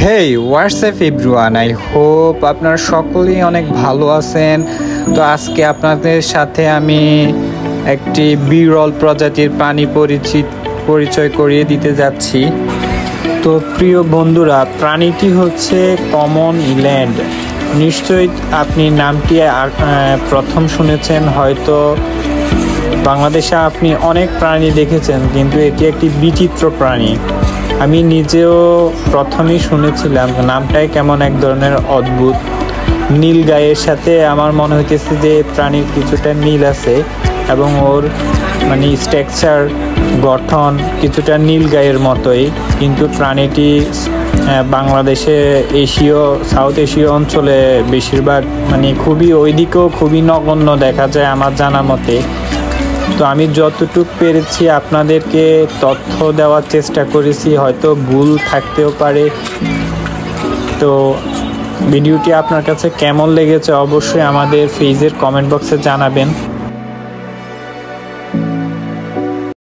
Hey WhatsApp everyone, I hope আপনারা সকলেই অনেক ভালো আছেন। তো আজকে আপনাদের সাথে আমি একটি বিরল প্রজাতির প্রাণী পরিচয় করিয়ে দিতে যাচ্ছি। তো প্রিয় বন্ধুরা, প্রাণীটি হচ্ছে কমন ল্যান্ড। নিশ্চয়ই আপনি নামটি প্রথম শুনেছেন। হয়তো বাংলাদেশে আপনি অনেক প্রাণী দেখেছেন, কিন্তু এটি একটি বিচিত্র প্রাণী। আমি নিজেও প্রথমেই শুনেছিলাম, নামটাই কেমন এক ধরনের অদ্ভুত। নীল গায়ের সাথে আমার মনে হইতেছে যে প্রাণীর কিছুটা মিল আছে, এবং ওর স্ট্রাকচার গঠন কিছুটা নীল গায়ের মতোই। কিন্তু প্রাণীটি বাংলাদেশে সাউথ এশীয় অঞ্চলে বেশিরভাগ খুবই ওইদিকেও খুবই নগণ্য দেখা যায় আমার জানা মতে। তো আমি যতটুকু পেরেছি আপনাদেরকে তথ্য দেওয়ার চেষ্টা করেছি, হয়তো ভুল থাকতেও পারে। তো ভিডিওটি আপনার কাছে কেমন লেগেছে অবশ্যই আমাদের পেজের কমেন্ট বক্সে জানাবেন।